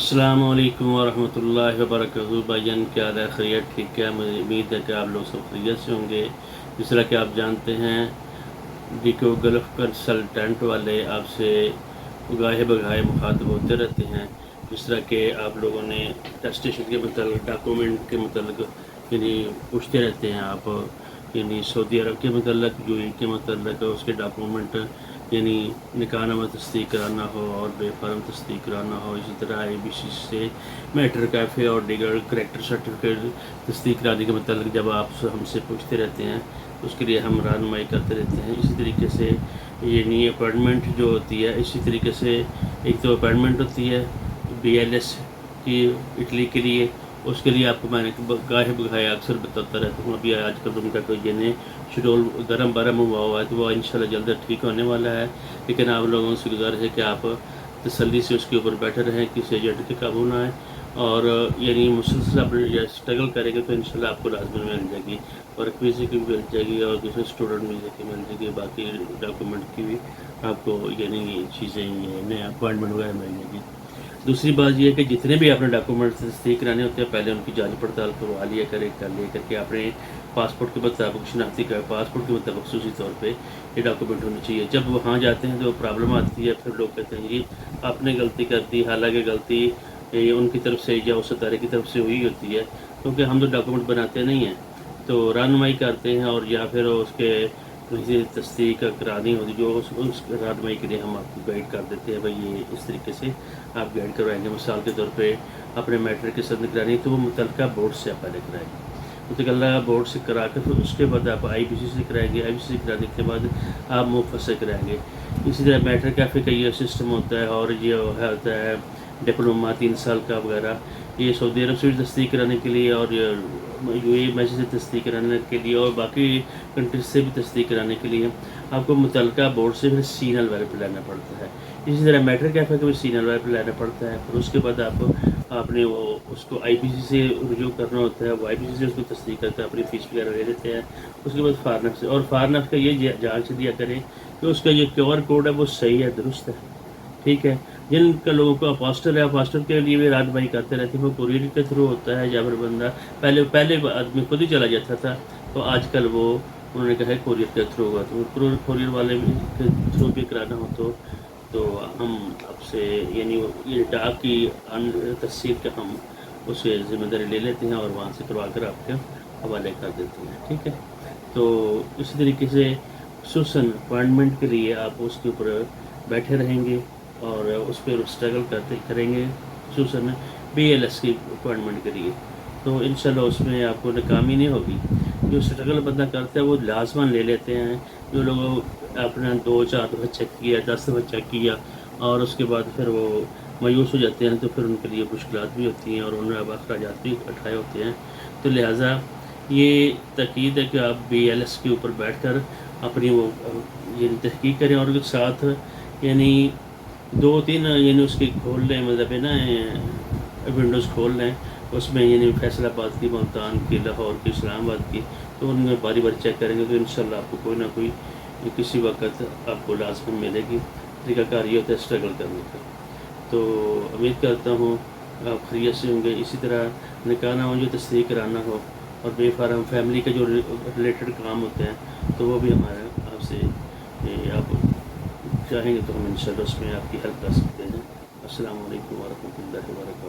السلام علیکم ورحمۃ اللہ وبرکاتہ۔ بھائیان کیا حال ہے؟ خیریت ٹھیک ہے؟ مجھے امید ہے کہ آپ لوگ سب خیریت سے ہوں گے۔ جس طرح کہ آپ جانتے ہیں ڈیکو گلف کنسلٹنٹ والے آپ سے گاہے بگاہے مخاطب ہوتے رہتے ہیں، جس طرح کہ آپ لوگوں نے ٹیسٹیشن کے متعلق، ڈاکومنٹ کے متعلق پوچھتے رہتے ہیں آپ، سعودی عرب کے متعلق، یو اے کے متعلق، اس کے ڈاکومنٹ نکاح نامہ تصدیق کرانا ہو اور بے فارم تصدیق کرانا ہو، اسی طرح اے بی سی سے میٹر کیفے اور دیگر کریکٹر سرٹیفکیٹ تصدیق کرانے کے متعلق جب آپ ہم سے پوچھتے رہتے ہیں تو اس کے لیے ہم رہنمائی کرتے رہتے ہیں۔ اسی طریقے سے اپائنٹمنٹ جو ہوتی ہے، اسی طریقے سے ایک تو اپائنٹمنٹ ہوتی ہے BLS کی اٹلی کے لیے، اس کے لیے آپ کو میں نے گاہے بگاہے اکثر بتاتا رہتا ہوں۔ ابھی آج کل ان کا کوئی شیڈول گرم برم ہوا ہے تو وہ انشاءاللہ جلد ٹھیک ہونے والا ہے، لیکن آپ لوگوں سے گزارش ہے کہ آپ تسلی سے اس کے اوپر بیٹھے رہیں، کسی ایجنٹ کے قابو نہ آئیں، اور مسلسل آپ اسٹرگل کریں گے تو انشاءاللہ آپ کو لازمی مل جائے گی، ورک ویزے کی بھی مل جائے گی، اور دوسرے اسٹوڈنٹ ویزے کی مل جائے گی، باقی ڈاکومنٹ کی بھی آپ کو چیزیں نئے اپوائنٹمنٹ وغیرہ مل جائے گی۔ دوسری بات یہ ہے کہ جتنے بھی اپنے ڈاکومنٹ تصدیق کرانے ہوتے ہیں، پہلے ان کی جانچ پڑتال کروا لیا کر کے اپنے پاسپورٹ کے مطابق، شناختی کا پاسپورٹ کے مطابق خصوصی طور پہ یہ ڈاکومنٹ ہونے چاہیے۔ جب وہاں جاتے ہیں تو پرابلم آتی ہے، پھر لوگ کہتے ہیں جی آپ نے غلطی کر دی، حالانکہ غلطی ان کی طرف سے یا اس ستارے کی طرف سے ہوئی ہوتی ہے، کیونکہ ہم تو ڈاکومنٹ بناتے نہیں ہیں، تو رہنمائی کرتے ہیں، اور یا پھر اس کے کسی تصدیق کرانی ہوتی جو اس رہنمائی کے لیے ہم آپ کو گائیڈ کر دیتے ہیں، بھائی یہ اس طریقے سے آپ گائیڈ کروائیں گے۔ مثال کے طور پہ اپنے میٹرک کی سند کرانی تو وہ متعلقہ بورڈ سے آپ پہلے کرائیں گے، متعلقہ بورڈ سے کرا کے پھر اس کے بعد آپ IBC سے کرائیں گے، IBC سے کرانے کے بعد آپ موفت سے کرائیں گے۔ اسی طرح میٹر کیفے کا یہ سسٹم ہوتا ہے، اور یہ ہوتا ہے ڈپلوما 3 سال کا وغیرہ، یہ سعودی عرب سے بھی تصدیق کرانے کے لیے، اور UAE میں سے تصدیق کرانے کے لیے، اور باقی کنٹریز سے بھی تصدیق کرانے کے لیے آپ کو متعلقہ بورڈ سے پھر سینل ویریفائی لینا پڑتا ہے۔ اسی طرح میٹر کیفے کا بھی سینل ویریفائی لینا پڑتا ہے، پھر اس کے بعد آپ نے اس کو IBC سے رجوع کرنا ہوتا ہے، وہ IBC سے اس کو تصدیق کرتا ہے، اپنی فیس وغیرہ لے لیتے ہیں۔ اس کے بعد فارنف سے، اور فارنف کا یہ جانچ دیا کریں کہ اس کا یہ QR کوڈ ہے وہ صحیح ہے، درست ہے، ٹھیک ہے۔ جن کا لوگوں کو اپاسٹل ہے، اپاسٹل کے لیے بھی رہنمائی کرتے رہتے ہیں، وہ کوریئر کے تھرو ہوتا ہے، یا پھر بندہ پہلے آدمی خود ہی چلا جاتا تھا، تو آج کل وہ انہوں نے کہا ہے کوریئر کے تھرو ہوگا، تو کوریئر والے کے تھرو بھی کرانا ہو تو ہم آپ سے یہ ڈاک کی تصدیق کا ہم اس سے ذمہ داری لے لیتے ہیں، اور وہاں سے کروا کر آپ کے حوالے کر دیتے ہیں، ٹھیک ہے۔ تو اسی طریقے سے خصوصاً اپوائنٹمنٹ کے لیے آپ اس کے اوپر بیٹھے رہیں گے اور اس پہ اسٹرگل کریں گے، خصوصاً BLS کی اپوائنٹمنٹ کے لیے، تو انشاءاللہ اس میں آپ کو ناکامی نہیں ہوگی۔ جو اسٹرگل بندہ کرتا ہے وہ لازماً لے لیتے ہیں۔ جو لوگ اپنا 2-4 دفعہ چیک کیا، 10 دفعہ چیک کیا، اور اس کے بعد پھر وہ مایوس ہو جاتے ہیں، تو پھر ان کے لیے مشکلات بھی ہوتی ہیں، اور انہوں نے اب اخراجات بھی اٹھائے ہوتے ہیں، تو لہٰذا یہ تاکید ہے کہ آپ BLS کے اوپر بیٹھ کر اپنی وہ تحقیق کریں، اور ساتھ 2-3 اس کی کھول لیں، مطلب ونڈوز کھول لیں، اس میں فیصل آباد کی، ملتان کی، لاہور کی، اسلام آباد کی، تو ان میں باری باری چیک کریں گے تو انشاءاللہ آپ کو کوئی نہ کوئی کسی وقت آپ کو لازم ملے گی۔ طریقہ کار یہ ہوتا ہے اسٹرگل کرنے کا۔ تو امید کرتا ہوں آپ خیریت سے ہوں گے۔ اسی طرح نکاح نامہ جو تصدیق کرانا ہو، اور بے فارم فیملی کے جو ریلیٹڈ کام ہوتے ہیں، تو وہ بھی ہمارے آپ سے آپ چاہیں گے تو ہم انشاءاللہ اس میں آپ کی ہیلپ کر سکتے ہیں۔ السلام علیکم ورحمۃ اللہ وبرکاتہ۔